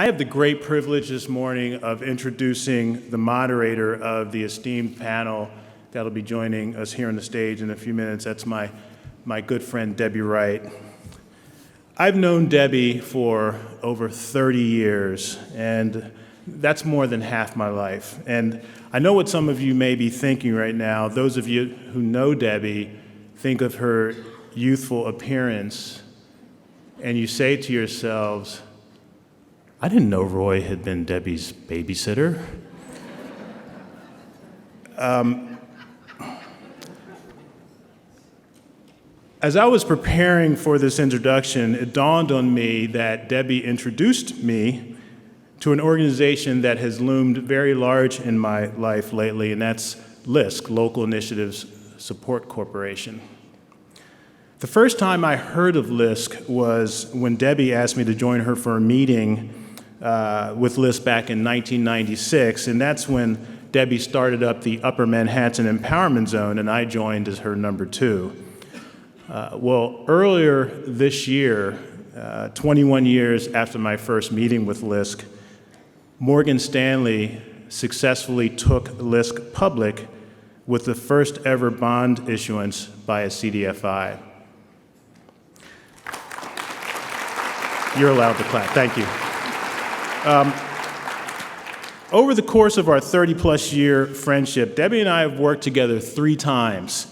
I have the great privilege this morning of introducing the moderator of the esteemed panel that'll be joining us here on the stage in a few minutes. That's my good friend, Debbie Wright. I've known Debbie for over 30 years, and that's more than half my life. And I know what some of you may be thinking right now. Those of you who know Debbie think of her youthful appearance, and you say to yourselves, I didn't know Roy had been Debbie's babysitter. As I was preparing for this introduction, it dawned on me that Debbie introduced me to an organization that has loomed very large in my life lately, and that's LISC, Local Initiatives Support Corporation. The first time I heard of LISC was when Debbie asked me to join her for a meeting with LISC back in 1996, and that's when Debbie started up the Upper Manhattan Empowerment Zone, and I joined as her number 2. Well, earlier this year, 21 years after my first meeting with LISC, Morgan Stanley successfully took LISC public with the first ever bond issuance by a CDFI. You're allowed to clap. Thank you. Over the course of our 30-plus year friendship, Debbie and I have worked together 3 times.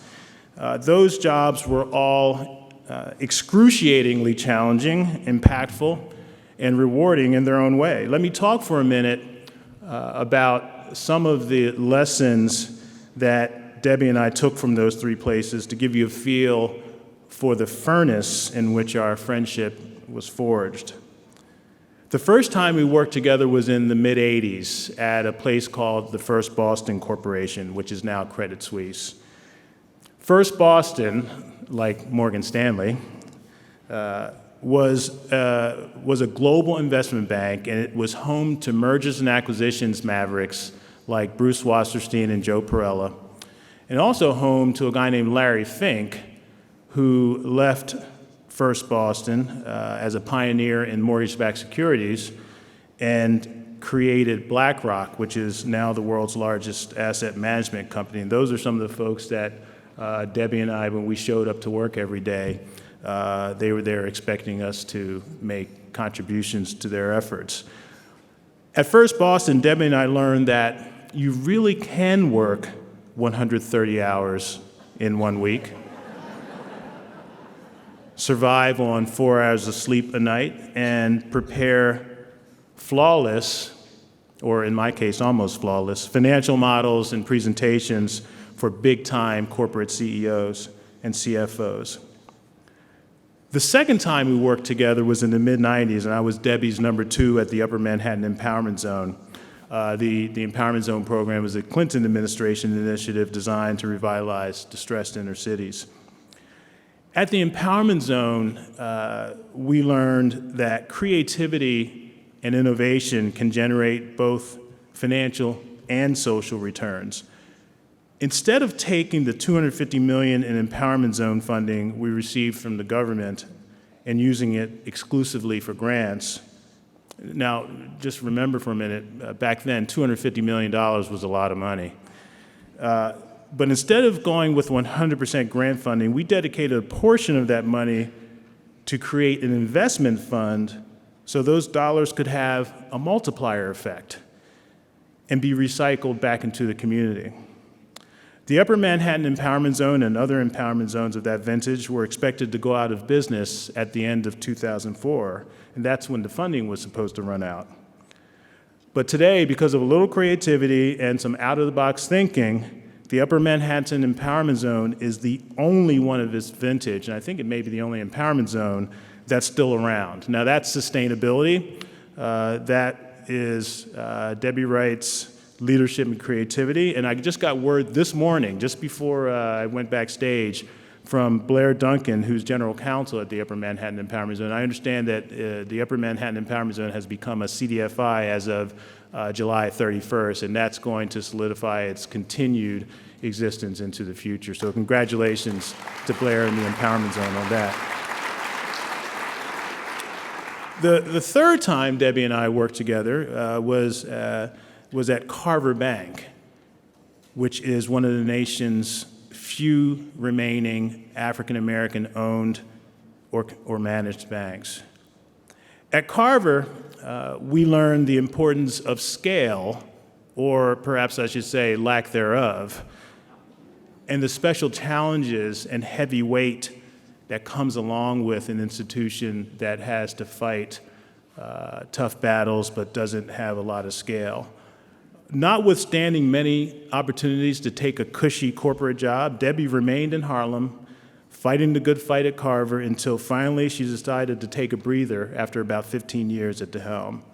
Those jobs were all excruciatingly challenging, impactful, and rewarding in their own way. Let me talk for a minute about some of the lessons that Debbie and I took from those 3 places to give you a feel for the furnace in which our friendship was forged. The first time we worked together was in the mid-'80s at a place called the First Boston Corporation, which is now Credit Suisse. First Boston, like Morgan Stanley, was a global investment bank, and it was home to mergers and acquisitions mavericks like Bruce Wasserstein and Joe Perella, and also home to a guy named Larry Fink, who left First Boston as a pioneer in mortgage-backed securities and created BlackRock, which is now the world's largest asset management company. And those are some of the folks that Debbie and I, when we showed up to work every day, they were there expecting us to make contributions to their efforts. At First Boston, Debbie and I learned that you really can work 130 hours in 1 week, survive on 4 hours of sleep a night, and prepare flawless, or in my case, almost flawless, financial models and presentations for big-time corporate CEOs and CFOs. The second time we worked together was in the mid-'90s, and I was Debbie's number 2 at the Upper Manhattan Empowerment Zone. The Empowerment Zone program was a Clinton administration initiative designed to revitalize distressed inner cities. At the Empowerment Zone, we learned that creativity and innovation can generate both financial and social returns. Instead of taking the $250 million in Empowerment Zone funding we received from the government and using it exclusively for grants, now just remember for a minute, back then $250 million was a lot of money. But instead of going with 100% grant funding, we dedicated a portion of that money to create an investment fund so those dollars could have a multiplier effect and be recycled back into the community. The Upper Manhattan Empowerment Zone and other empowerment zones of that vintage were expected to go out of business at the end of 2004, and that's when the funding was supposed to run out. But today, because of a little creativity and some out-of-the-box thinking, the Upper Manhattan Empowerment Zone is the only one of its vintage, and I think it may be the only empowerment zone that's still around. Now that's sustainability. That is Debbie Wright's leadership and creativity. And I just got word this morning, just before I went backstage, from Blair Duncan, who's general counsel at the Upper Manhattan Empowerment Zone. I understand that the Upper Manhattan Empowerment Zone has become a CDFI as of July 31st, and that's going to solidify its continued existence into the future. So congratulations to Blair and the Empowerment Zone on that. The third time Debbie and I worked together was at Carver Bank, which is one of the nation's few remaining African-American owned or managed banks. At Carver, we learned the importance of scale, or perhaps I should say lack thereof, and the special challenges and heavy weight that comes along with an institution that has to fight tough battles but doesn't have a lot of scale. Notwithstanding many opportunities to take a cushy corporate job, Debbie remained in Harlem, fighting the good fight at Carver until finally she decided to take a breather after about 15 years at the helm.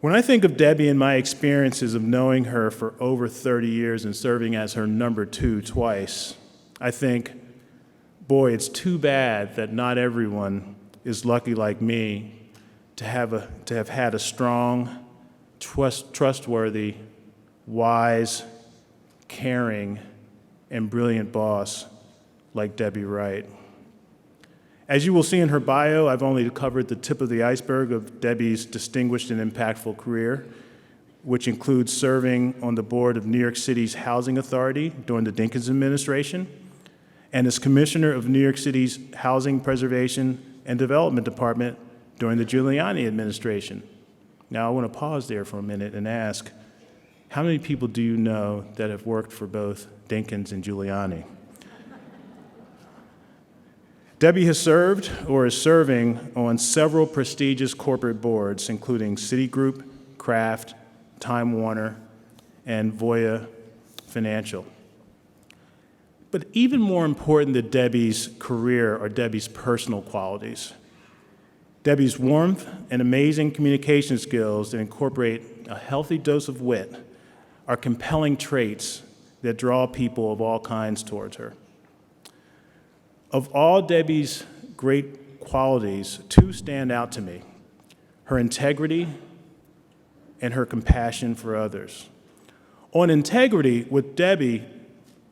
When I think of Debbie and my experiences of knowing her for over 30 years and serving as her number 2 twice, I think, boy, it's too bad that not everyone is lucky like me to have had a strong, trustworthy, wise, caring, and brilliant boss like Debbie Wright. As you will see in her bio, I've only covered the tip of the iceberg of Debbie's distinguished and impactful career, which includes serving on the board of New York City's Housing Authority during the Dinkins administration, and as commissioner of New York City's Housing Preservation and Development Department during the Giuliani administration. Now, I want to pause there for a minute and ask, how many people do you know that have worked for both Dinkins and Giuliani? Debbie has served or is serving on several prestigious corporate boards, including Citigroup, Kraft, Time Warner, and Voya Financial. But even more important than Debbie's career are Debbie's personal qualities. Debbie's warmth and amazing communication skills that incorporate a healthy dose of wit are compelling traits that draw people of all kinds towards her. Of all Debbie's great qualities, 2 stand out to me: her integrity and her compassion for others. On integrity, with Debbie,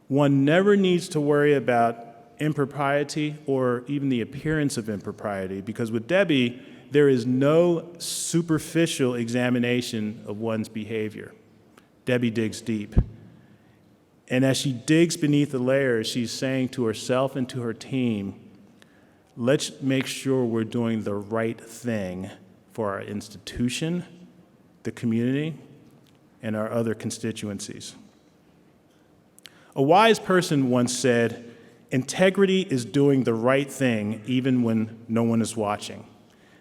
one never needs to worry about impropriety or even the appearance of impropriety, because with Debbie, there is no superficial examination of one's behavior. Debbie digs deep. And as she digs beneath the layers, she's saying to herself and to her team, let's make sure we're doing the right thing for our institution, the community, and our other constituencies. A wise person once said, integrity is doing the right thing even when no one is watching.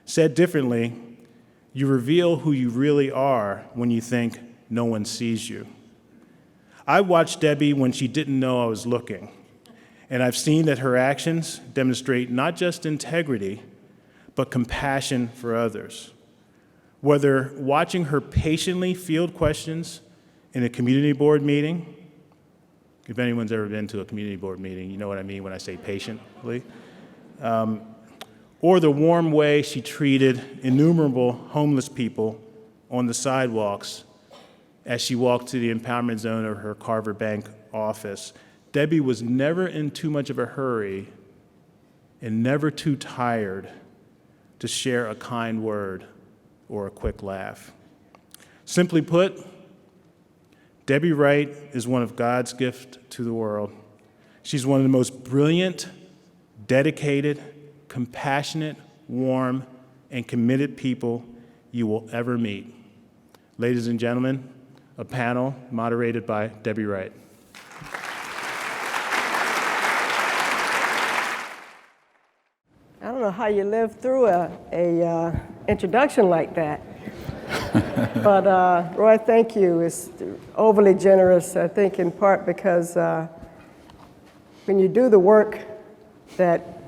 Said differently, you reveal who you really are when you think no one sees you. I watched Debbie when she didn't know I was looking, and I've seen that her actions demonstrate not just integrity, but compassion for others. Whether watching her patiently field questions in a community board meeting, if anyone's ever been to a community board meeting, you know what I mean when I say patiently, or the warm way she treated innumerable homeless people on the sidewalks as she walked to the empowerment zone of her Carver Bank office. Debbie was never in too much of a hurry and never too tired to share a kind word or a quick laugh. Simply put, Debbie Wright is one of God's gifts to the world. She's one of the most brilliant, dedicated, compassionate, warm, and committed people you will ever meet. Ladies and gentlemen, a panel moderated by Debbie Wright. I don't know how you live through a introduction like that. But Roy, thank you. It's overly generous, I think, in part because when you do the work that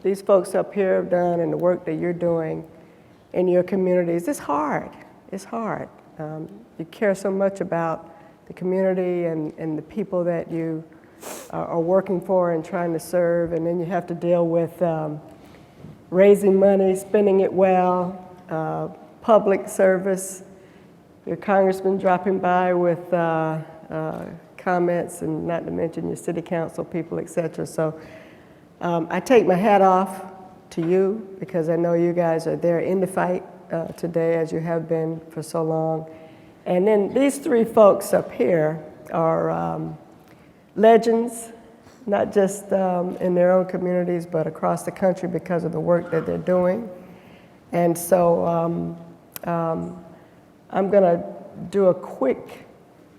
these folks up here have done and the work that you're doing in your communities, it's hard. It's hard. You care so much about the community and the people that you are working for and trying to serve, and then you have to deal with raising money, spending it well, public service, your congressman dropping by with comments, and not to mention your city council people, et cetera. So I take my hat off to you, because I know you guys are there in the fight today, as you have been for so long. And then these three folks up here are legends, not just in their own communities, but across the country because of the work that they're doing. And so I'm going to do a quick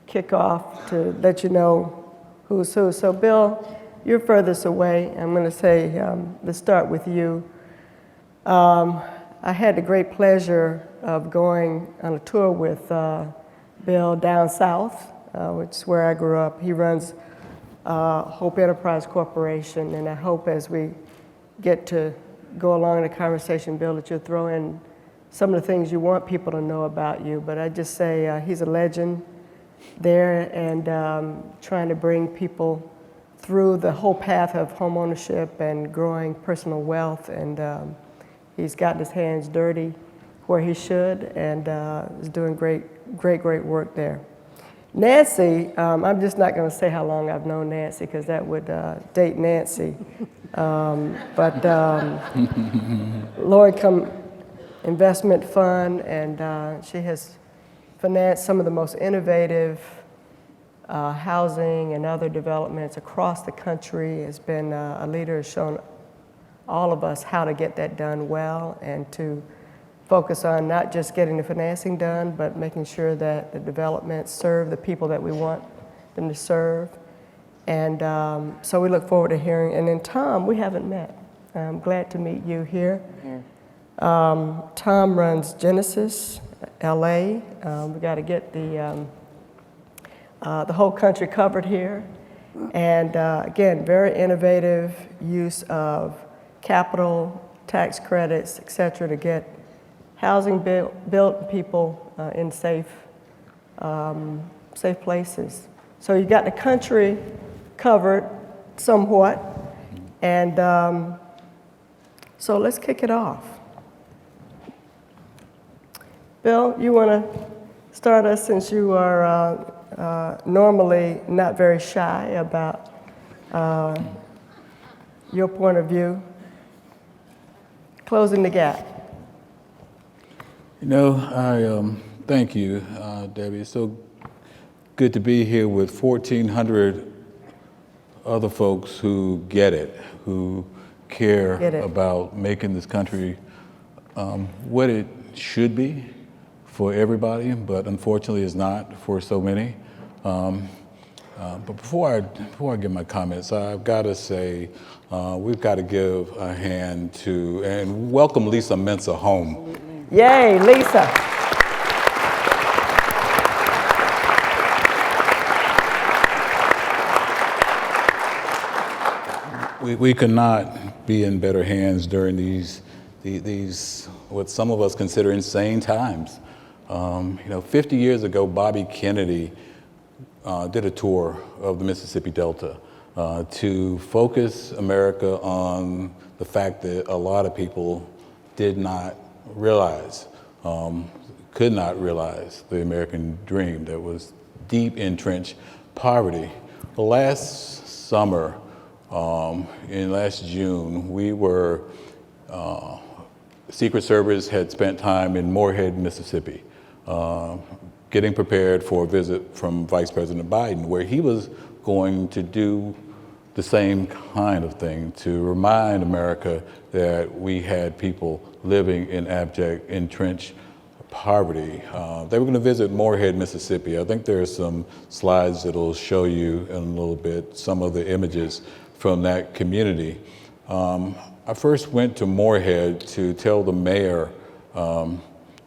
kickoff to let you know who's who. So Bill, you're furthest away. I'm going to say, let's start with you. I had the great pleasure of going on a tour with Bill down south, which is where I grew up. He runs Hope Enterprise Corporation, and I hope as we get to go along in the conversation, Bill, that you'll throw in some of the things you want people to know about you. But I just say he's a legend there, and trying to bring people through the whole path of home ownership and growing personal wealth, and he's gotten his hands dirty where he should, and is doing great work there. Nancy, I'm just not going to say how long I've known Nancy, because that would date Nancy. But Low Income Investment Fund, and she has financed some of the most innovative housing and other developments across the country. Has been a leader, has shown all of us how to get that done well, and to focus on not just getting the financing done, but making sure that the developments serve the people that we want them to serve. And so we look forward to hearing. And then Tom, we haven't met. I'm glad to meet you here. Tom runs Genesis LA. We got to get the whole country covered here. And again, very innovative use of capital, tax credits, et cetera, to get housing built, people in safe places. So you got the country covered somewhat, and so let's kick it off. Bill, you want to start us, since you are normally not very shy about your point of view, closing the gap. You know, thank you, Debbie. It's so good to be here with 1,400 other folks who get it, who care about making this country what it should be for everybody, but unfortunately is not for so many. But before I give my comments, I've got to say we've got to give a hand to and welcome Lisa Mensah home. Yay, Lisa. We could not be in better hands during these what some of us consider insane times. 50 years ago, Bobby Kennedy did a tour of the Mississippi Delta to focus America on the fact that a lot of people did not realize, could not realize the American dream, that was deep entrenched poverty. Well, last summer, in last June, we were, Secret Service had spent time in Morehead, Mississippi, getting prepared for a visit from Vice President Biden, where he was going to do the same kind of thing, to remind America that we had people living in abject, entrenched poverty. They were going to visit Morehead, Mississippi. I think there are some slides that'll show you in a little bit some of the images from that community. I first went to Morehead to tell the mayor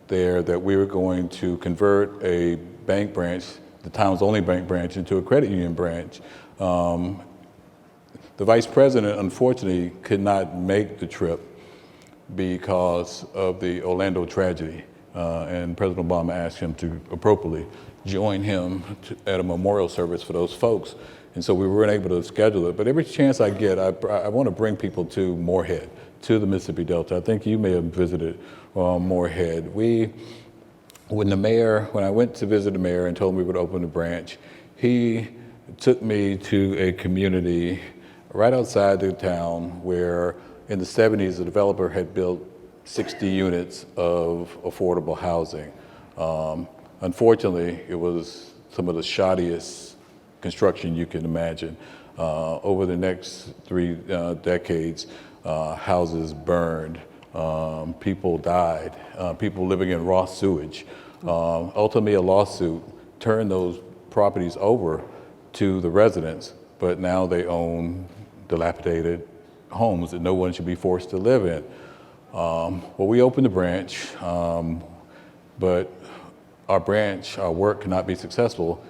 there that we were going to convert a bank branch, the town's only bank branch, into a credit union branch. The vice president, unfortunately, could not make the trip because of the Orlando tragedy, and President Obama asked him to appropriately join him at a memorial service for those folks, and so we weren't able to schedule it. But every chance I get, I want to bring people to Morehead, to the Mississippi Delta. I think you may have visited Morehead. When I went to visit the mayor and told him we would open a branch, he took me to a community right outside the town where in the 70s, the developer had built 60 units of affordable housing. Unfortunately, it was some of the shoddiest construction you can imagine. Over the next 3 decades, houses burned, people died, people living in raw sewage. Ultimately, a lawsuit turned those properties over to the residents, but now they own dilapidated homes that no one should be forced to live in. Well, we opened the branch, but our work cannot be successful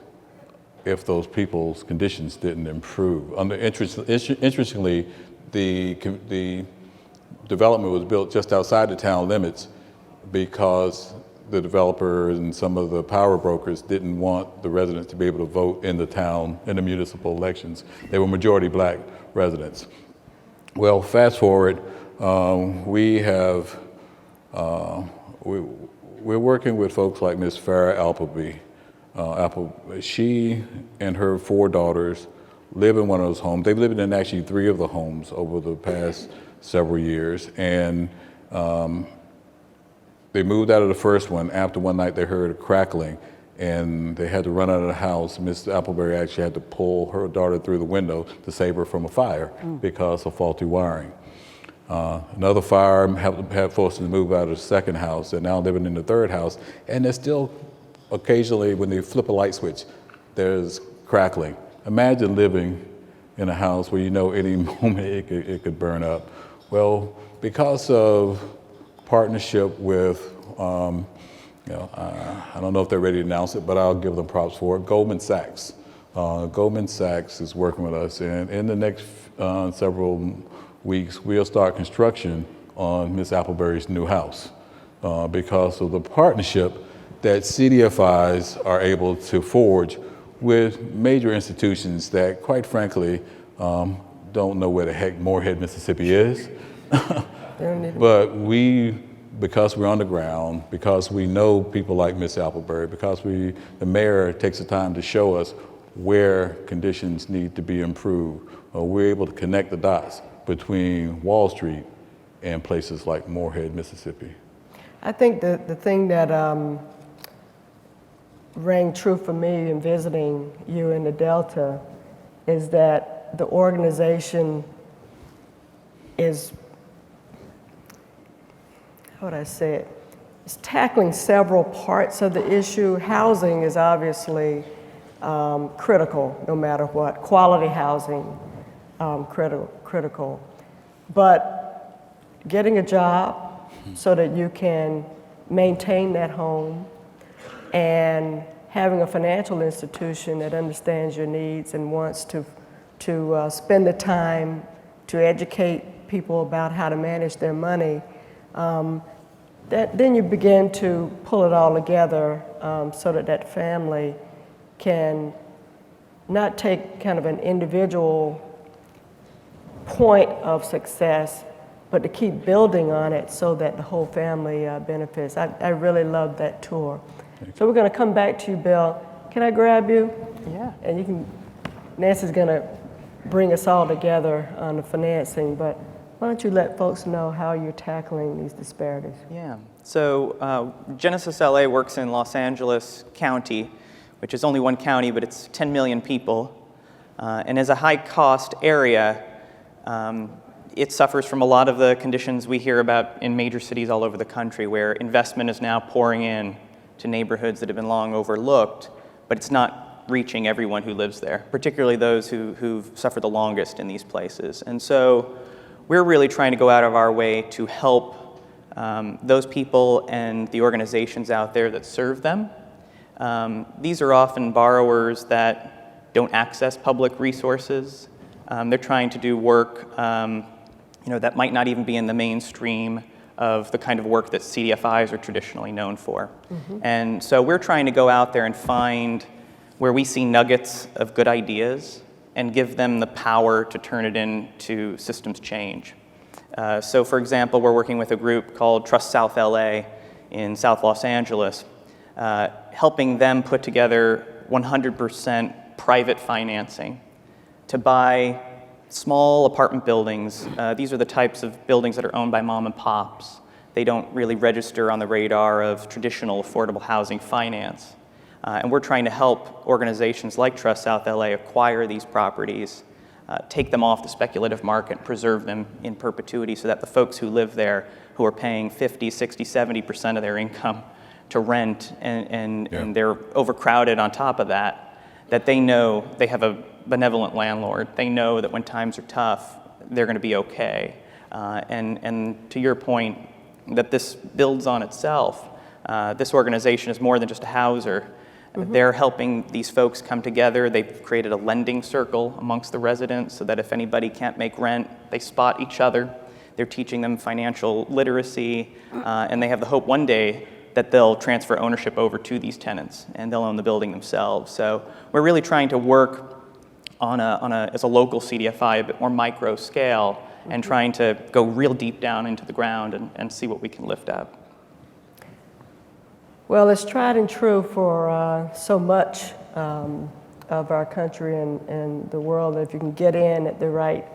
if those people's conditions didn't improve. Interestingly, the development was built just outside the town limits because the developer and some of the power brokers didn't want the residents to be able to vote in the town, in the municipal elections. They were majority black residents. Well, fast forward, we're working with folks like Ms. Farrah Appleby. She and her 4 daughters live in one of those homes. They've lived in actually 3 of the homes over the past several years, and they moved out of the first one after one night they heard a crackling, and they had to run out of the house. Ms. Appleberry actually had to pull her daughter through the window to save her from a fire because of faulty wiring. Another fire had forced them to move out of the second house. They're now living in the third house, and there's still occasionally, when they flip a light switch, there's crackling. Imagine living in a house where you know any moment it could burn up. Well, because of partnership with, I don't know if they're ready to announce it, but I'll give them props for it, Goldman Sachs. Goldman Sachs is working with us, and in the next several weeks, we'll start construction on Ms. Appleberry's new house because of the partnership that CDFIs are able to forge with major institutions that, quite frankly, don't know where the heck Morehead, Mississippi is. But because we're on the ground, because we know people like Ms. Appleberry, because the mayor takes the time to show us where conditions need to be improved, we're able to connect the dots between Wall Street and places like Morehead, Mississippi. I think the thing that rang true for me in visiting you in the Delta is that the organization is, how would I say it? It's tackling several parts of the issue. Housing is obviously critical, no matter what. Quality housing, critical. But getting a job so that you can maintain that home, and having a financial institution that understands your needs and wants to spend the time to educate people about how to manage their money, then you begin to pull it all together so that family can not take kind of an individual point of success, but to keep building on it so that the whole family benefits. I really love that tour. So we're going to come back to you, Bill. Can I grab you? Yeah. And Nancy's going to bring us all together on the financing, but why don't you let folks know how you're tackling these disparities? Yeah. So Genesis LA works in Los Angeles County, which is only one county, but it's 10 million people. And as a high-cost area, it suffers from a lot of the conditions we hear about in major cities all over the country, where investment is now pouring in to neighborhoods that have been long overlooked, but it's not reaching everyone who lives there, particularly those who've suffered the longest in these places. And so we're really trying to go out of our way to help those people and the organizations out there that serve them. These are often borrowers that don't access public resources. They're trying to do work that might not even be in the mainstream of the kind of work that CDFIs are traditionally known for. Mm-hmm. And so we're trying to go out there and find where we see nuggets of good ideas and give them the power to turn it into systems change. So for example, we're working with a group called Trust South LA in South Los Angeles, helping them put together 100% private financing to buy small apartment buildings. These are the types of buildings that are owned by mom and pops. They don't really register on the radar of traditional affordable housing finance. And we're trying to help organizations like Trust South LA acquire these properties, take them off the speculative market, preserve them in perpetuity so that the folks who live there, who are paying 50, 60, 70% of their income to rent and they're overcrowded on top of that, that they know they have a benevolent landlord. They know that when times are tough, they're going to be okay. And to your point, that this builds on itself. This organization is more than just a houser. They're helping these folks come together. They've created a lending circle amongst the residents so that if anybody can't make rent, they spot each other. They're teaching them financial literacy, and they have the hope one day that they'll transfer ownership over to these tenants and they'll own the building themselves. So we're really trying to work as a local CDFI, a bit more micro scale, and trying to go real deep down into the ground and see what we can lift up. Well, it's tried and true for so much of our country and the world that if you can get in at the right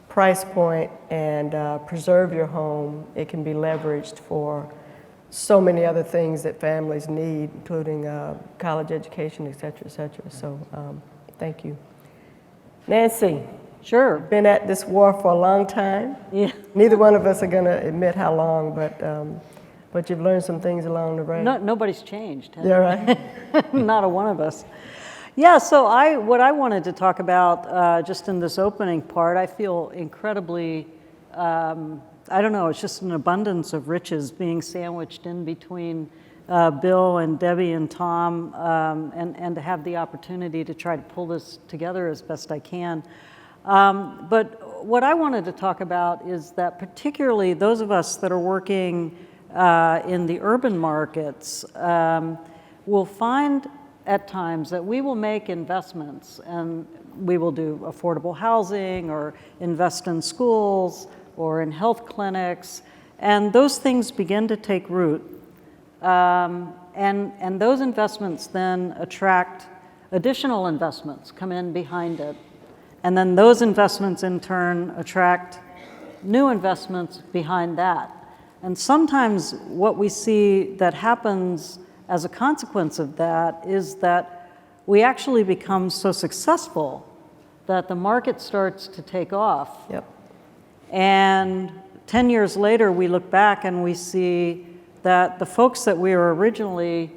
price point and preserve your home, it can be leveraged for so many other things that families need, including college education, et cetera, et cetera. So thank you. Nancy. Sure. Been at this war for a long time. Yeah. Neither one of us are going to admit how long, but you've learned some things along the way. No, nobody's changed. Yeah, right. Not a one of us. Yeah, so what I wanted to talk about just in this opening part, I feel incredibly, I don't know, it's just an abundance of riches being sandwiched in between Bill and Debbie and Tom, and to have the opportunity to try to pull this together as best I can. But what I wanted to talk about is that particularly those of us that are working in the urban markets will find at times that we will make investments and we will do affordable housing or invest in schools or in health clinics, and those things begin to take root. And those investments then attract additional investments, come in behind it. And then those investments in turn attract new investments behind that. And sometimes what we see that happens as a consequence of that is that we actually become so successful that the market starts to take off. Yep. And 10 years later, we look back and we see that the folks that we were originally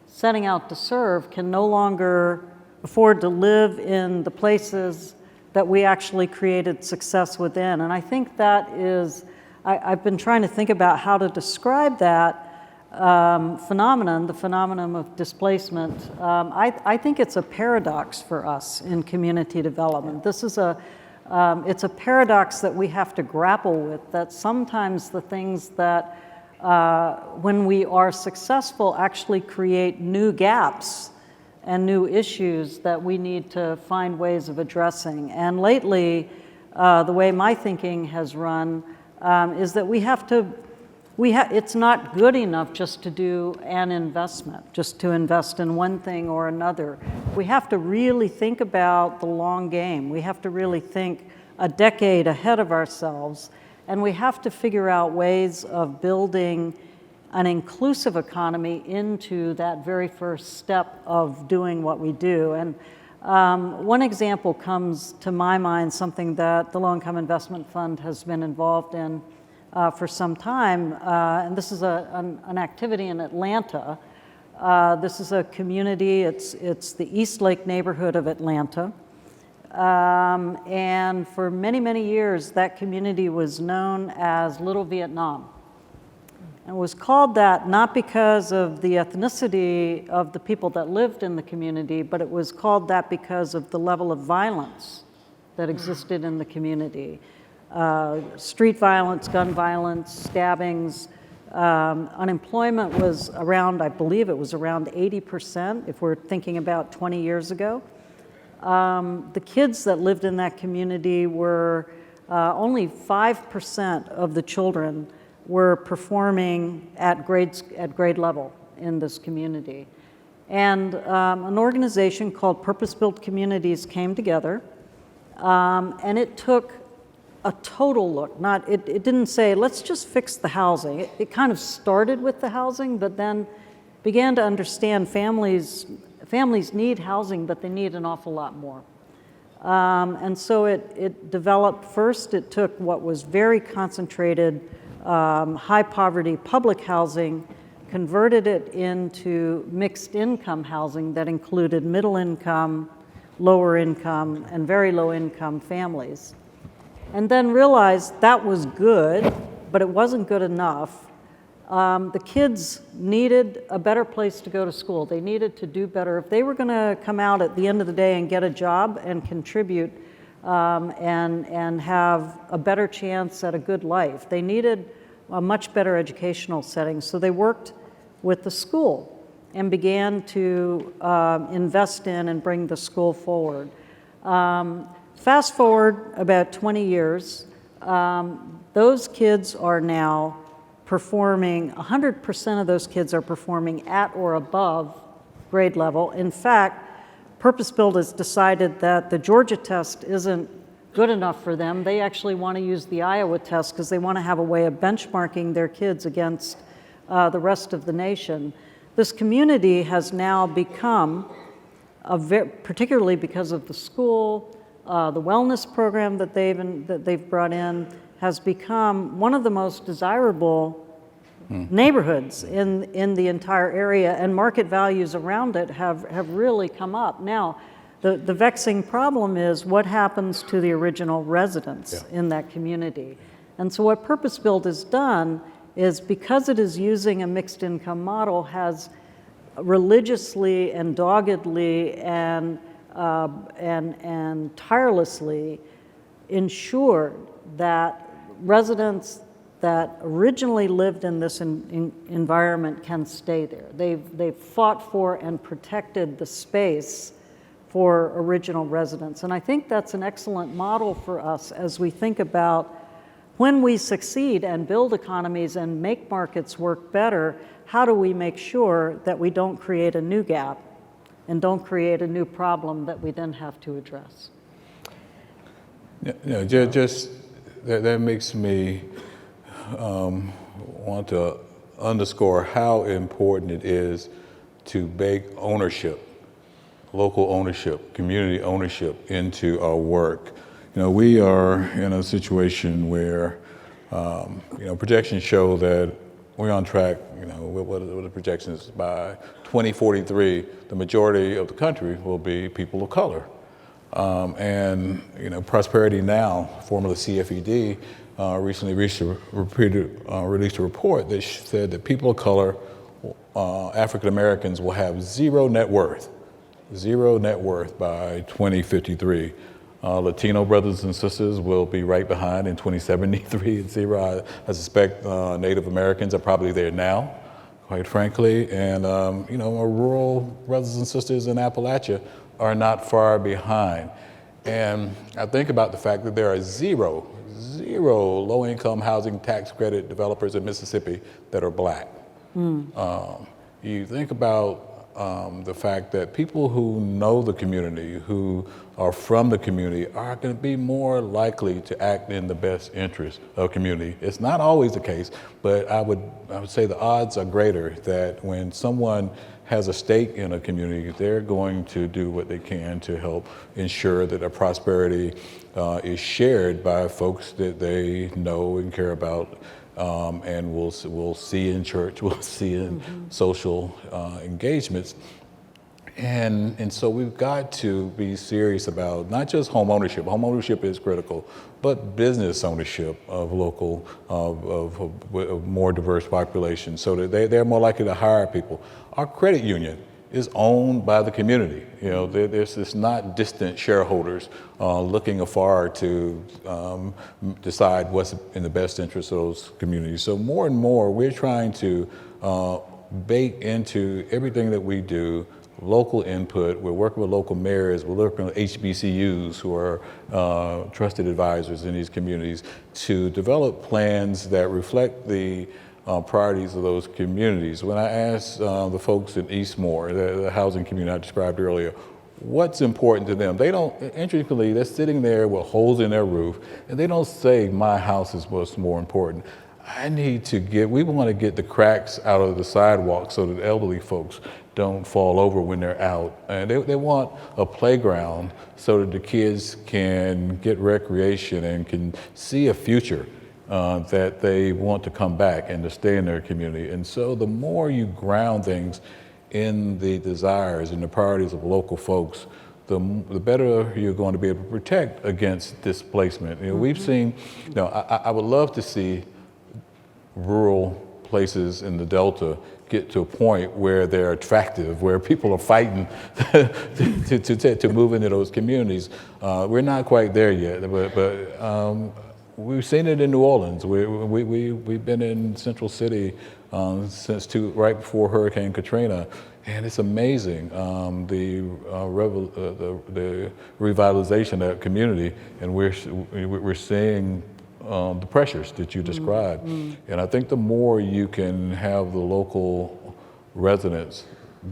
setting out to serve can no longer afford to live in the places that we actually created success within. And I think that is, I've been trying to think about how to describe that phenomenon, the phenomenon of displacement. I think it's a paradox for us in community development. This is it's a paradox that we have to grapple with, that sometimes the things that when we are successful actually create new gaps and new issues that we need to find ways of addressing. And lately, the way my thinking has run is that it's not good enough just to do an investment, just to invest in one thing or another. We have to really think about the long game. We have to really think a decade ahead of ourselves, and we have to figure out ways of building an inclusive economy into that very first step of doing what we do. And one example comes to my mind, something that the Low Income Investment Fund has been involved in for some time, and this is an activity in Atlanta. This is a community, it's the East Lake neighborhood of Atlanta. And for many, many years, that community was known as Little Vietnam. And it was called that not because of the ethnicity of the people that lived in the community, but it was called that because of the level of violence that existed in the community. Street violence, gun violence, stabbings. Unemployment was around, I believe it was around 80%, if we're thinking about 20 years ago. The kids that lived in that community were only 5% of the children were performing at grade level in this community. And an organization called Purpose-Built Communities came together And it took a total look. It didn't say, let's just fix the housing. It kind of started with the housing, but then began to understand families need housing, but they need an awful lot more. And so it developed. First, it took what was very concentrated, high poverty public housing, converted it into mixed income housing that included middle income, lower income, and very low income families. And then realized that was good, but it wasn't good enough. The kids needed a better place to go to school. They needed to do better. If they were going to come out at the end of the day and get a job and contribute and have a better chance at a good life, they needed a much better educational setting. So they worked with the school and began to invest in and bring the school forward. Fast forward about 20 years, those kids are now performing, 100% of those kids are performing at or above grade level. In fact, purpose-built has decided that the Georgia test isn't good enough for them. They actually want to use the Iowa test because they want to have a way of benchmarking their kids against the rest of the nation. This community has now become, particularly because of the school, the wellness program that they've brought in, has become one of the most desirable neighborhoods in the entire area, and market values around it have really come up. Now, the vexing problem is what happens to the original residents in that community. And so what Purpose-Built has done is, because it is using a mixed income model, has religiously and doggedly and tirelessly ensured that residents that originally lived in this environment can stay there. They've fought for and protected the space for original residents. And I think that's an excellent model for us as we think about when we succeed and build economies and make markets work better, how do we make sure that we don't create a new gap and don't create a new problem that we then have to address? That makes me want to underscore how important it is to bake ownership, local ownership, community ownership into our work. We are in a situation where, projections show that we're on track, what are the projections? By 2043, the majority of the country will be people of color. Prosperity Now, formerly CFED, recently released a report that said that people of color, African Americans, will have zero net worth by 2053. Latino brothers and sisters will be right behind in 2073 at zero. I suspect Native Americans are probably there now, quite frankly. And, our rural brothers and sisters in Appalachia are not far behind. And I think about the fact that there are zero low-income housing tax credit developers in Mississippi that are Black. You think about the fact that people who know the community, who are from the community, are going to be more likely to act in the best interest of community. It's not always the case, but I would say the odds are greater that when someone has a stake in a community, they're going to do what they can to help ensure that their prosperity is shared by folks that they know and care about, and we'll see in church, we'll see in social engagements. And so we've got to be serious about not just home ownership. Home ownership is critical, but business ownership of local, of more diverse populations, so that they're more likely to hire people. Our credit union is owned by the community. There's this not distant shareholders looking afar to decide what's in the best interest of those communities. So more and more, we're trying to bake into everything that we do local input. We're working with local mayors. We're working with HBCUs, who are trusted advisors in these communities, to develop plans that reflect the priorities of those communities. When I asked the folks in Eastmore, the housing community I described earlier, what's important to them. They don't, interestingly, they're sitting there with holes in their roof, and they don't say, my house is what's more important. We want to get the cracks out of the sidewalk so that elderly folks don't fall over when they're out. And they want a playground so that the kids can get recreation and can see a future that they want to come back and to stay in their community. And so the more you ground things in the desires and the priorities of local folks, the better you're going to be able to protect against displacement. We've seen, I would love to see rural places in the Delta get to a point where they're attractive, where people are fighting to move into those communities. We're not quite there yet, but we've seen it in New Orleans. We've been in Central City since right before Hurricane Katrina, and it's amazing the revitalization of that community, and we're seeing the pressures that you described. And I think the more you can have the local residents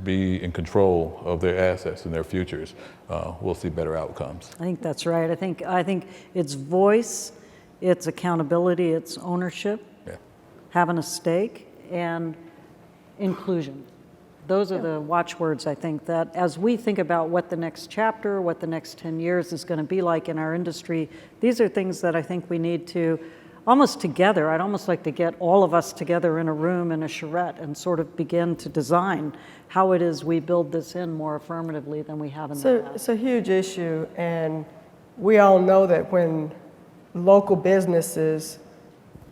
be in control of their assets and their futures, we'll see better outcomes. I think that's right. I think it's voice, it's accountability, it's ownership, having a stake, and inclusion. Those are the watchwords, I think, that as we think about what the next chapter, what the next 10 years is going to be like in our industry, these are things that I think we need to, almost together, I'd almost like to get all of us together in a room in a charrette and sort of begin to design how it is we build this in more affirmatively than we have in the past. It's a huge issue, and we all know that when local businesses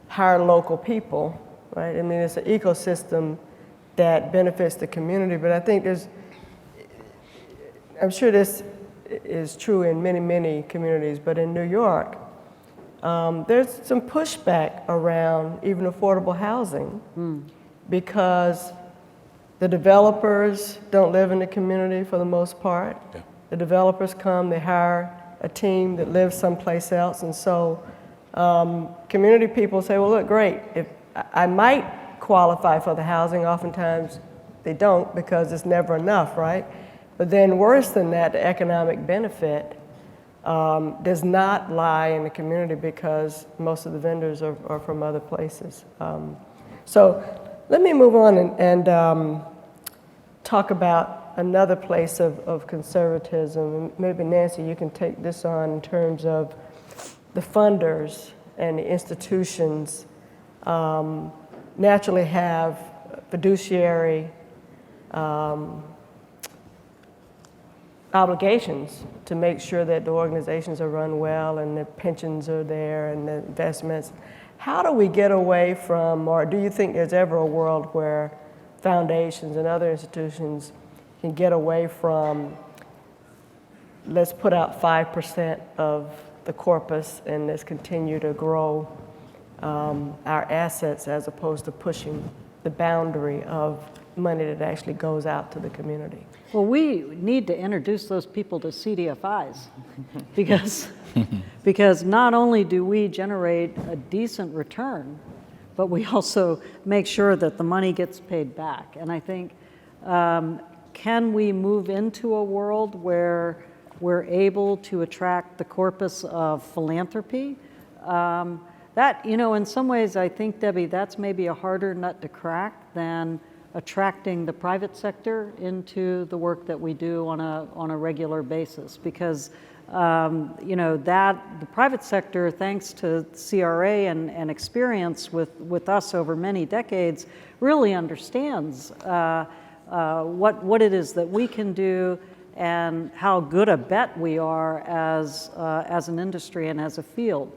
hire local people, right? I mean, it's an ecosystem that benefits the community, but I think I'm sure this is true in many, many communities, but in New York, there's some pushback around even affordable housing because the developers don't live in the community for the most part. Yeah. The developers come, they hire a team that lives someplace else, and so community people say, well, look, great, if I might qualify for the housing. Oftentimes they don't because it's never enough, right? But then worse than that, the economic benefit does not lie in the community because most of the vendors are from other places. So let me move on and talk about another place of conservatism. Maybe Nancy, you can take this on in terms of the funders and the institutions naturally have fiduciary obligations to make sure that the organizations are run well and the pensions are there and the investments. How do we get away from, or do you think there's ever a world where foundations and other institutions can get away from, let's put out 5% of the corpus and let's continue to grow our assets as opposed to pushing the boundary of money that actually goes out to the community? Well, we need to introduce those people to CDFIs because not only do we generate a decent return, but we also make sure that the money gets paid back. And I think, can we move into a world where we're able to attract the corpus of philanthropy? That, in some ways, I think, Debbie, that's maybe a harder nut to crack than attracting the private sector into the work that we do on a regular basis. Because, that the private sector, thanks to CRA and experience with us over many decades, really understands what it is that we can do and how good a bet we are as an industry and as a field.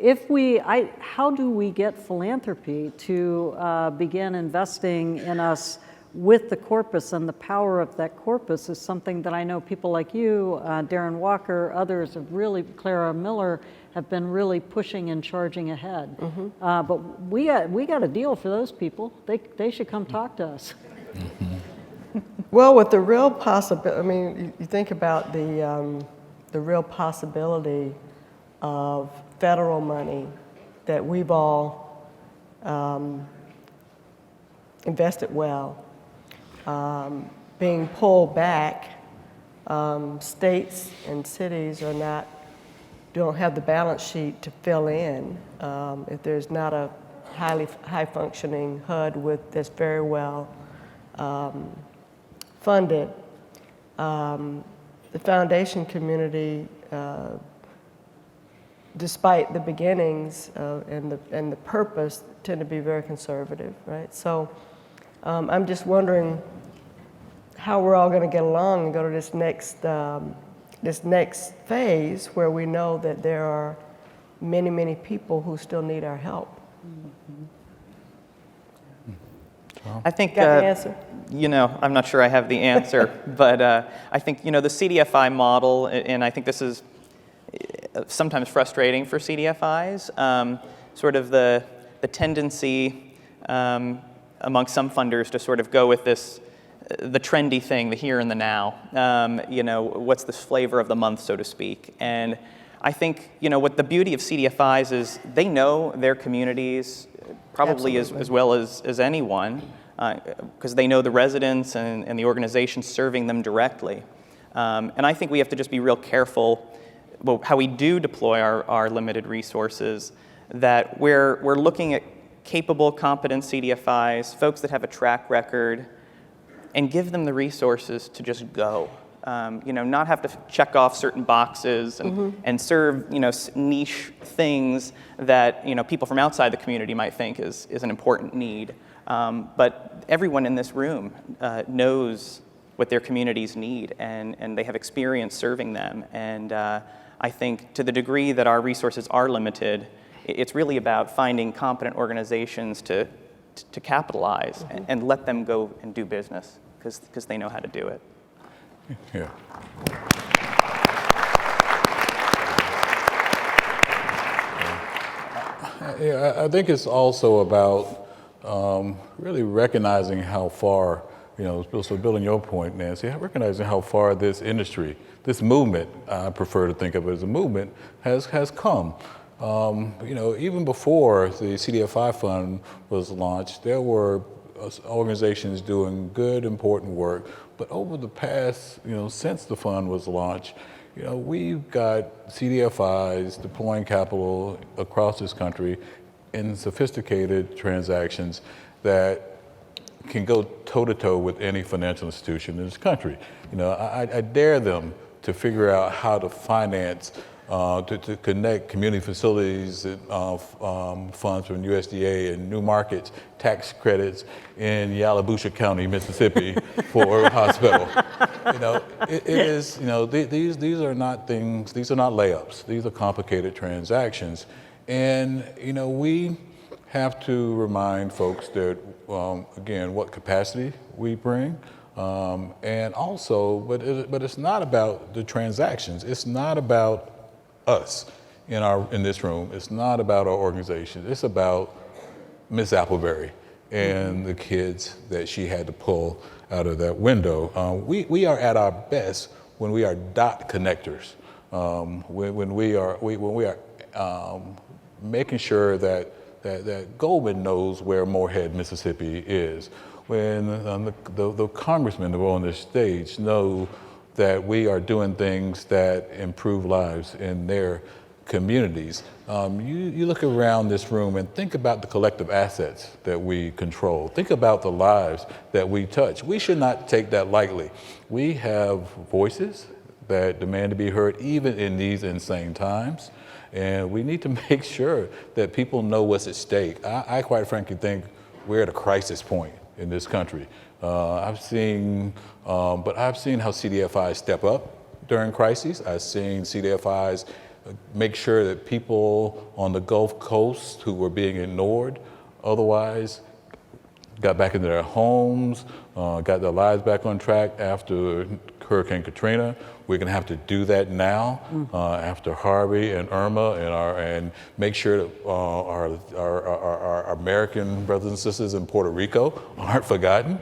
How do we get philanthropy to begin investing in us with the corpus, and the power of that corpus is something that I know people like you, Darren Walker, others have really, Clara Miller, have been really pushing and charging ahead. Mm-hmm. But we got a deal for those people. They should come talk to us. Mm-hmm. Well, with the real possibility, I mean, you think about the real possibility of federal money that we've all invested well, being pulled back states and cities don't have the balance sheet to fill in if there's not a high functioning HUD that's very well funded. The foundation community, despite the beginnings and the purpose, tend to be very conservative, right? So I'm just wondering how we're all going to get along and go to this next phase where we know that there are many, many people who still need our help. I think, Got the answer? I'm not sure I have the answer, but I think, the CDFI model, and I think this is sometimes frustrating for CDFIs, sort of the tendency among some funders to sort of go with this, the trendy thing, the here and the now, what's this flavor of the month, so to speak. And I think, what the beauty of CDFIs is they know their communities probably as well as anyone, because they know the residents and the organizations serving them directly. And I think we have to just be real careful how we do deploy our limited resources, that we're looking at capable, competent CDFIs, folks that have a track record, and give them the resources to just go. Not have to check off certain boxes and serve, niche things that, people from outside the community might think is an important need. But everyone in this room knows what their communities need, and they have experience serving them. And I think to the degree that our resources are limited, it's really about finding competent organizations to capitalize and let them go and do business, because they know how to do it. Yeah. Yeah, I think it's also about really recognizing how far, so building your point, Nancy, recognizing how far this industry, this movement, I prefer to think of it as a movement, has come. Even before the CDFI fund was launched, there were organizations doing good, important work. But over the past, since the fund was launched, we've got CDFIs deploying capital across this country in sophisticated transactions that can go toe-to-toe with any financial institution in this country. I dare them to figure out how to finance, to connect community facilities funds from USDA and new markets, tax credits in Yalobusha County, Mississippi for a hospital. These are not things, these are not layups. These are complicated transactions. And, we have to remind folks that, again, what capacity we bring. And also, but it's not about the transactions. It's not about us in this room. It's not about our organization. It's about Miss Appleberry and the kids that she had to pull out of that window. We are at our best when we are dot connectors. When we are making sure that Goldman knows where Morehead, Mississippi is. When the congressmen that were on this stage know that we are doing things that improve lives in their communities. You look around this room and think about the collective assets that we control. Think about the lives that we touch. We should not take that lightly. We have voices that demand to be heard even in these insane times. And we need to make sure that people know what's at stake. I quite frankly think we're at a crisis point in this country. I've seen how CDFIs step up during crises. I've seen CDFIs make sure that people on the Gulf Coast who were being ignored otherwise got back into their homes, got their lives back on track after Hurricane Katrina. We're going to have to do that now after Harvey and Irma, and make sure that our American brothers and sisters in Puerto Rico aren't forgotten.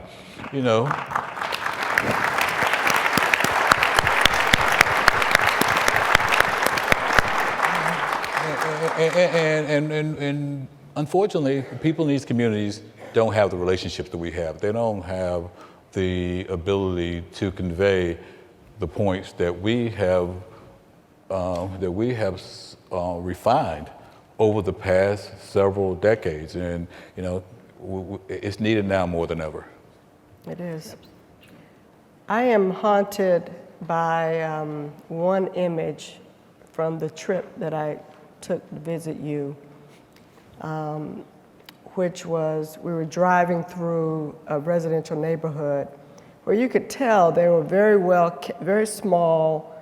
And unfortunately, people in these communities don't have the relationships that we have. They don't have the ability to convey the points that we have refined over the past several decades, and it's needed now more than ever. It is. I am haunted by one image from the trip that I took to visit you, which was we were driving through a residential neighborhood where you could tell they were very small,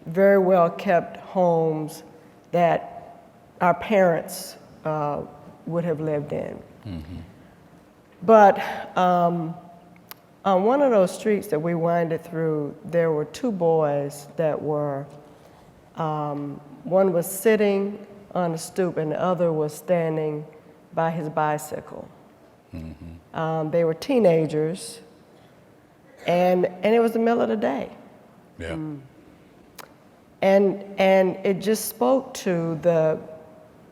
very well kept homes that our parents would have lived in. Mm-hmm. But on one of those streets that we winded through, there were two boys that were, one was sitting on a stoop and the other was standing by his bicycle. Mm-hmm. They were teenagers, and it was the middle of the day. Yeah. Mm. And it just spoke to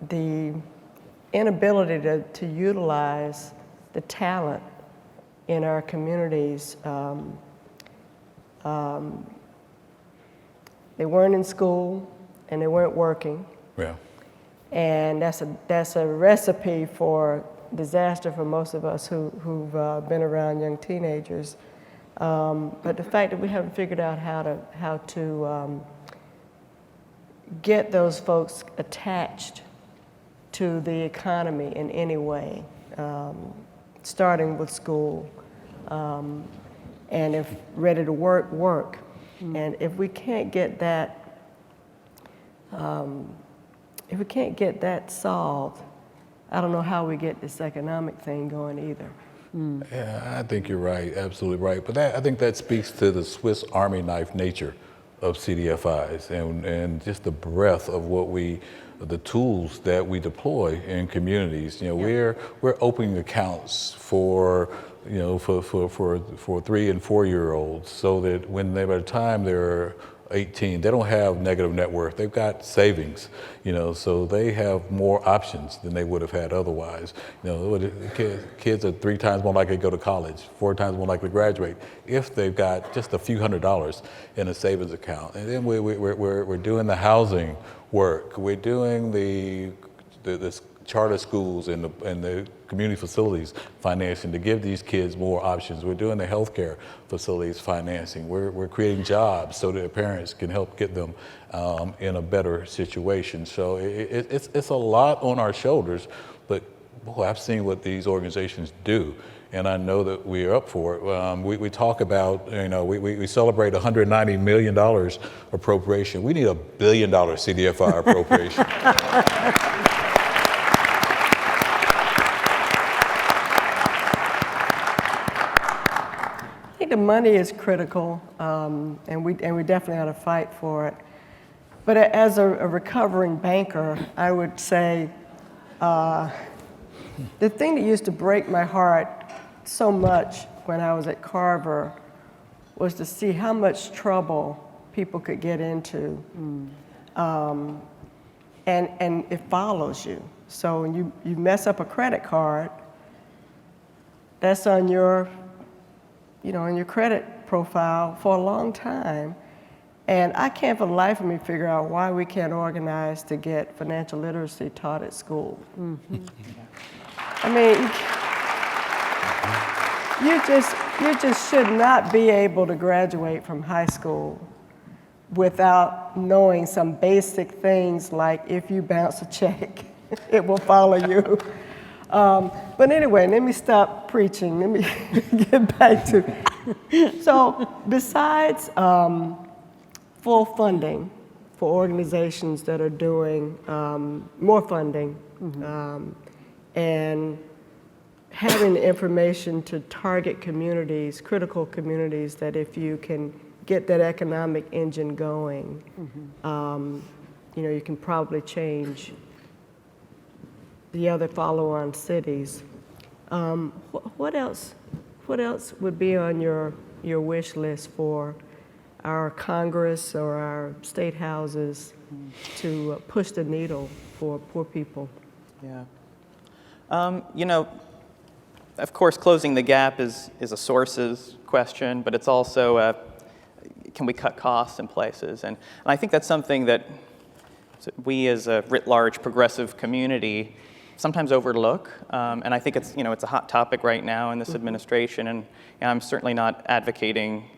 the inability to utilize the talent in our communities. They weren't in school and they weren't working. Yeah. And that's a recipe for disaster for most of us who've been around young teenagers. But the fact that we haven't figured out how to get those folks attached to the economy in any way, starting with school, and if ready to work. Mm-hmm. And if we can't get that, solved, I don't know how we get this economic thing going either. Mm. Yeah, I think you're right, absolutely right. But I think that speaks to the Swiss Army knife nature of CDFIs and just the breadth of the tools that we deploy in communities. We're opening accounts for 3 and 4 year olds so that by the time they're 18, they don't have negative net worth. They've got savings, so they have more options than they would have had otherwise. Kids are 3 times more likely to go to college, 4 times more likely to graduate if they've got just a few $100s in a savings account. And then we're doing the housing work. We're doing the charter schools and the community facilities financing to give these kids more options. We're doing the healthcare facilities financing. We're creating jobs so that their parents can help get them in a better situation. So it's a lot on our shoulders, but boy, I've seen what these organizations do, and I know that we're up for it. We talk about, we celebrate $190 million appropriation. We need $1 billion CDFI appropriation. I think the money is critical, and we definitely ought to fight for it. But as a recovering banker, I would say the thing that used to break my heart so much when I was at Carver was to see how much trouble people could get into, and it follows you. So when you mess up a credit card, that's on your in your credit profile for a long time. And I can't for the life of me figure out why we can't organize to get financial literacy taught at school. Mm-hmm. I mean, you just should not be able to graduate from high school without knowing some basic things like if you bounce a check, it will follow you. But anyway, let me stop preaching. Let me get back to. So besides full funding for organizations that are doing more funding, mm-hmm. And having the information to target communities, critical communities, that if you can get that economic engine going, mm-hmm. You can probably change the other follow-on cities. What else would be on your wish list for our Congress or our state houses to push the needle for poor people? Yeah. Of course, closing the gap is a sources question, but it's also can we cut costs in places? And I think that's something that we as a writ large progressive community sometimes overlook. And I think it's, it's a hot topic right now in this administration. And I'm certainly not advocating,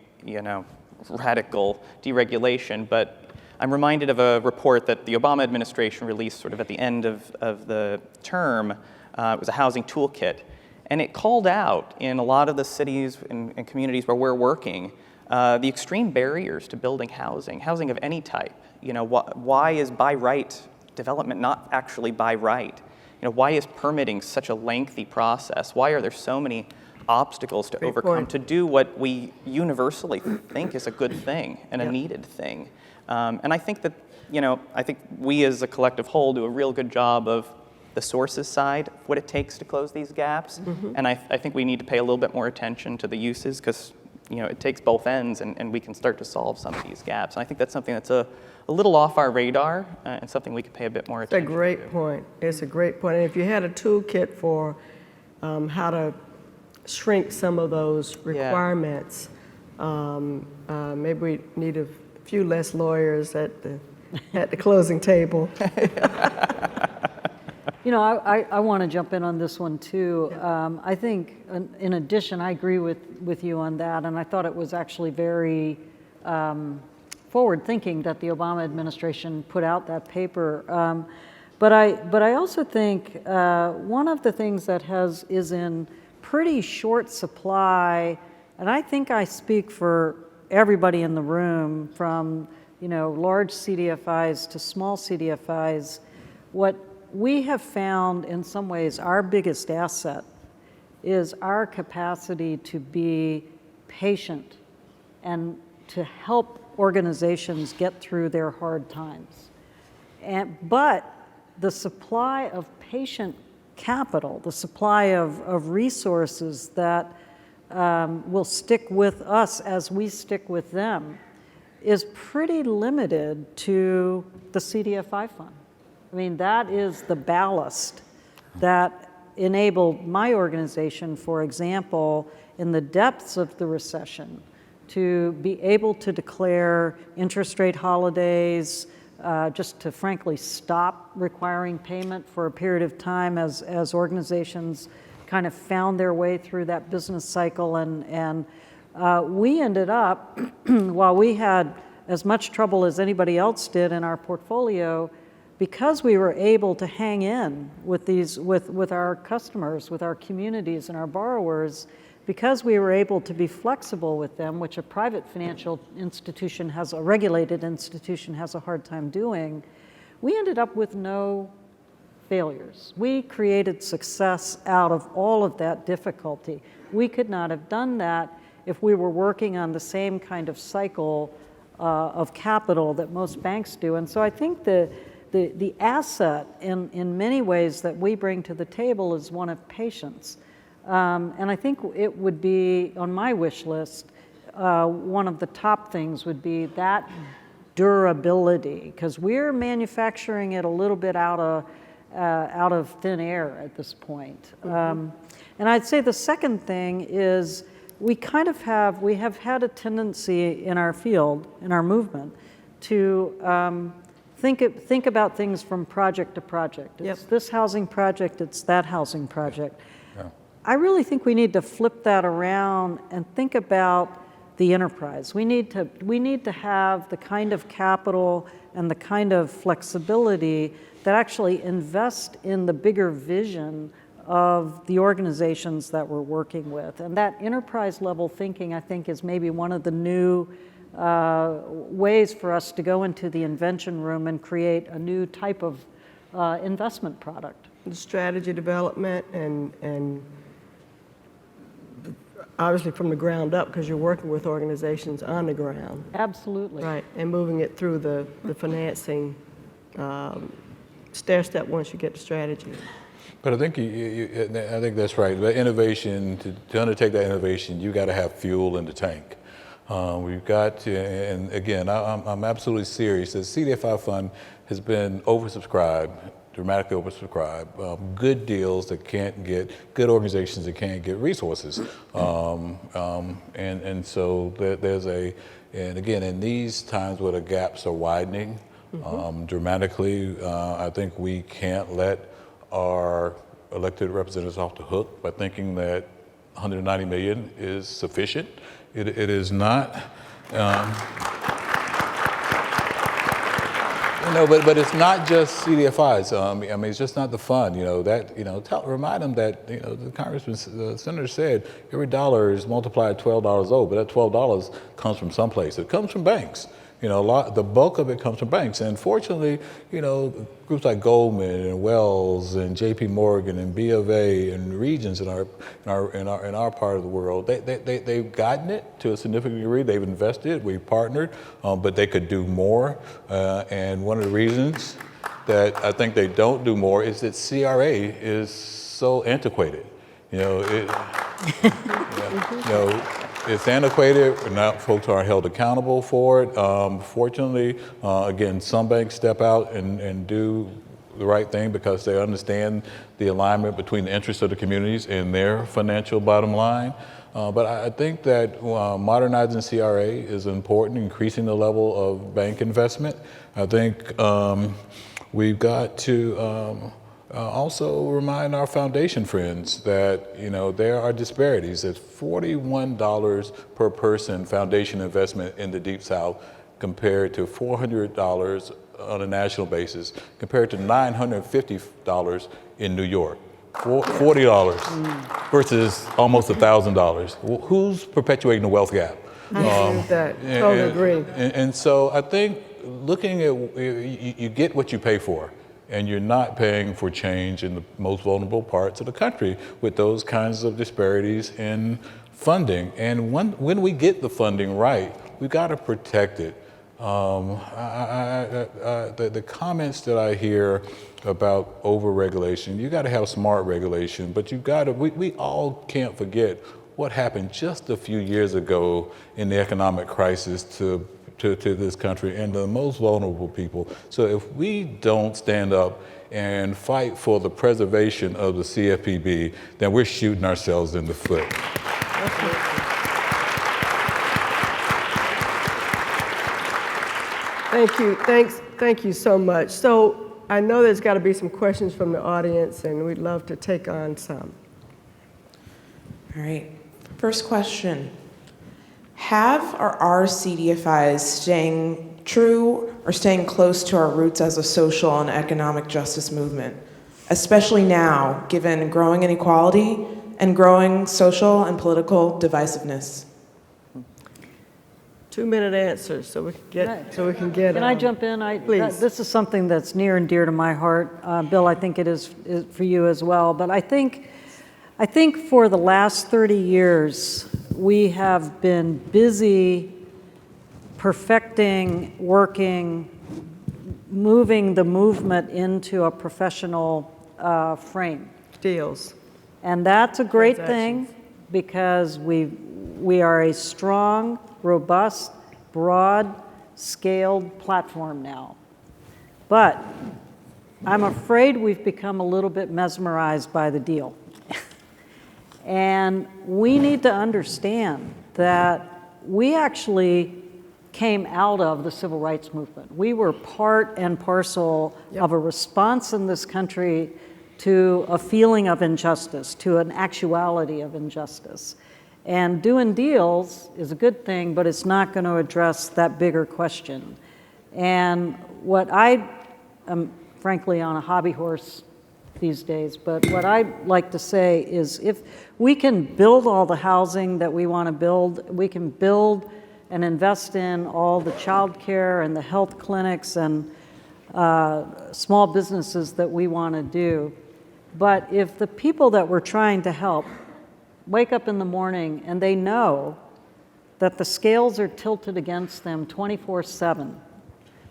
radical deregulation, but I'm reminded of a report that the Obama administration released sort of at the end of the term. It was a housing toolkit. And it called out in a lot of the cities and communities where we're working, the extreme barriers to building housing of any type. Why is by right development not actually by right? Why is permitting such a lengthy process? Why are there so many obstacles to overcome to do what we universally think is a good thing and a needed thing? And I think that, I think we as a collective whole do a real good job of the sources side, what it takes to close these gaps. And I think we need to pay a little bit more attention to the uses because, it takes both ends and we can start to solve some of these gaps. And I think that's something that's a little off our radar and something we could pay a bit more attention to. It's a great point. It's a great point. And if you had a toolkit for how to shrink some of those requirements, maybe we need a few less lawyers at the closing table. I want to jump in on this one too. I think, in addition, I agree with you on that, and I thought it was actually very forward-thinking that the Obama administration put out that paper. But I also think one of the things that is in pretty short supply, and I think I speak for everybody in the room, from large CDFIs to small CDFIs, what we have found in some ways our biggest asset is our capacity to be patient and to help organizations get through their hard times. But the supply of patient capital, the supply of resources that will stick with us as we stick with them, is pretty limited to the CDFI fund. I mean, that is the ballast that enabled my organization, for example, in the depths of the recession, to be able to declare interest rate holidays, just to frankly stop requiring payment for a period of time as organizations kind of found their way through that business cycle. And we ended up, while we had as much trouble as anybody else did in our portfolio, because we were able to hang in with our customers, with our communities and our borrowers, because we were able to be flexible with them, which a private financial institution a regulated institution has a hard time doing, we ended up with no failures. We created success out of all of that difficulty. We could not have done that if we were working on the same kind of cycle of capital that most banks do. And so I think the asset in many ways that we bring to the table is one of patience. And I think it would be on my wish list, one of the top things would be that durability, because we're manufacturing it a little bit out of thin air at this point. And I'd say the second thing is we have had a tendency in our field, in our movement, to think about things from project to project. It's this housing project, it's that housing project. Yeah. I really think we need to flip that around and think about the enterprise. We need to have the kind of capital and the kind of flexibility that actually invest in the bigger vision of the organizations that we're working with. And that enterprise level thinking, I think, is maybe one of the new ways for us to go into the invention room and create a new type of investment product. The strategy development and obviously from the ground up, because you're working with organizations on the ground. Absolutely. Right, and moving it through the financing stair step once you get the strategy. But I think I think that's right. The innovation, to undertake that innovation, you got to have fuel in the tank. We've got to, and again, I'm absolutely serious. The CDFI fund has been oversubscribed, dramatically oversubscribed. Good deals that can't get, good organizations that can't get resources. And so there's And again, in these times where the gaps are widening dramatically, I think we can't let our elected representatives off the hook by thinking that 190 million is sufficient. It is not. But it's not just CDFIs. I mean, it's just not the fund. Remind them that the congressman, the senator said every dollar is multiplied 12 dollars over, but that $12 comes from someplace. It comes from banks. The bulk of it comes from banks. And fortunately, groups like Goldman and Wells and J.P. Morgan and B of A and Regions in our part of the world, they've gotten it to a significant degree. They've invested. We've partnered, but they could do more. And one of the reasons that I think they don't do more is that CRA is so antiquated. It's antiquated, and now folks are held accountable for it. Fortunately, again, some banks step out and do the right thing because they understand the alignment between the interests of the communities and their financial bottom line. But I think that modernizing CRA is important, increasing the level of bank investment. I think we've got to also remind our foundation friends that there are disparities. There's $41 per person foundation investment in the Deep South compared to $400 on a national basis, compared to $950 in New York. $40 versus almost $1,000. Who's perpetuating the wealth gap? I agree with that. Totally agree. And so I think looking at, you get what you pay for. And you're not paying for change in the most vulnerable parts of the country with those kinds of disparities in funding. And when we get the funding right, we've got to protect it. The comments that I hear about over-regulation, you got to have smart regulation, but we all can't forget what happened just a few years ago in the economic crisis to this country and the most vulnerable people. So if we don't stand up and fight for the preservation of the CFPB, then we're shooting ourselves in the foot. Thank you. Thank you so much. So I know there's got to be some questions from the audience, and we'd love to take on some. All right. First question. Have or are CDFIs staying true or staying close to our roots as a social and economic justice movement, especially now, given growing inequality and growing social and political divisiveness? 2-minute answers so we can get. Can I jump in? Please. This is something that's near and dear to my heart. Bill, I think it is for you as well. But I think for the last 30 years, we have been busy perfecting, working, moving the movement into a professional frame. Deals. And that's a great thing because we are a strong, robust, broad-scaled platform now. But I'm afraid we've become a little bit mesmerized by the deal. And we need to understand that we actually came out of the civil rights movement. We were part and parcel of a response in this country to a feeling of injustice, to an actuality of injustice. And doing deals is a good thing, but it's not going to address that bigger question. And what I am, frankly, on a hobby horse these days, but what I'd like to say is if we can build all the housing that we want to build, we can build and invest in all the child care and the health clinics and small businesses that we want to do. But if the people that we're trying to help wake up in the morning and they know that the scales are tilted against them 24/7,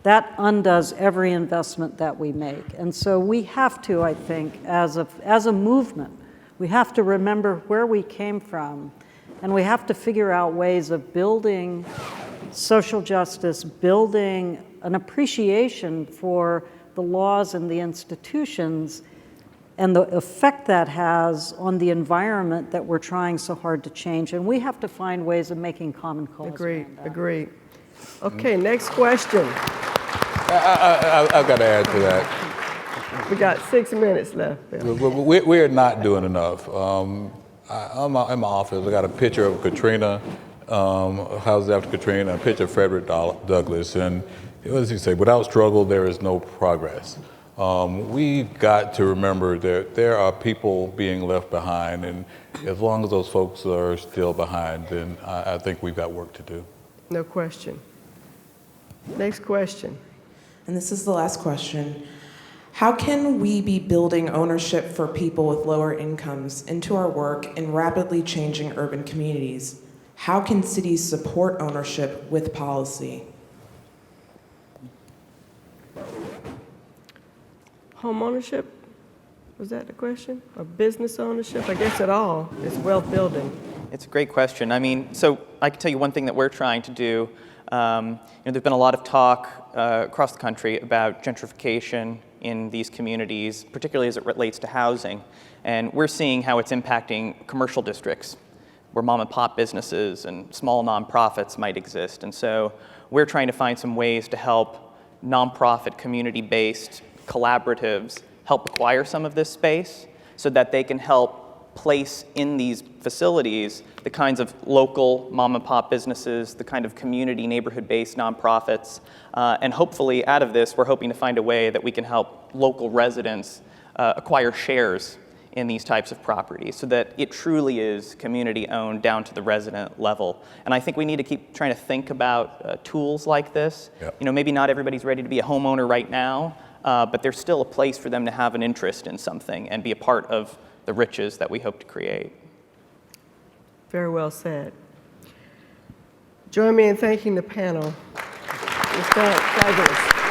that undoes every investment that we make. And so we have to, I think, as a movement, we have to remember where we came from, and we have to figure out ways of building social justice, building an appreciation for the laws and the institutions and the effect that has on the environment that we're trying so hard to change. And we have to find ways of making common cause. Agreed, around that. agreed. Okay, next question. I've got to add to that. We got 6 minutes left, Bill. We're not doing enough. In my office, I got a picture of Katrina, houses after Katrina, a picture of Frederick Douglass, and what does he say? Without struggle, there is no progress. We've got to remember that there are people being left behind, and as long as those folks are still behind, then I think we've got work to do. No question. Next question. And this is the last question. How can we be building ownership for people with lower incomes into our work in rapidly changing urban communities? How can cities support ownership with policy? Home ownership? Was that the question? Or business ownership? I guess it all. It's wealth building. It's a great question. I mean, so I can tell you one thing that we're trying to do. There's been a lot of talk across the country about gentrification in these communities, particularly as it relates to housing. And we're seeing how it's impacting commercial districts where mom and pop businesses and small nonprofits might exist. And so we're trying to find some ways to help nonprofit, community-based collaboratives help acquire some of this space so that they can help place in these facilities the kinds of local mom and pop businesses, the kind of community neighborhood-based nonprofits, and hopefully out of this we're hoping to find a way that we can help local residents acquire shares in these types of properties so that it truly is community owned down to the resident level. And I think we need to keep trying to think about tools like this. Yep. Maybe not everybody's ready to be a homeowner right now, but there's still a place for them to have an interest in something and be a part of the riches that we hope to create. Very well said. Join me in thanking the panel. It's been fabulous.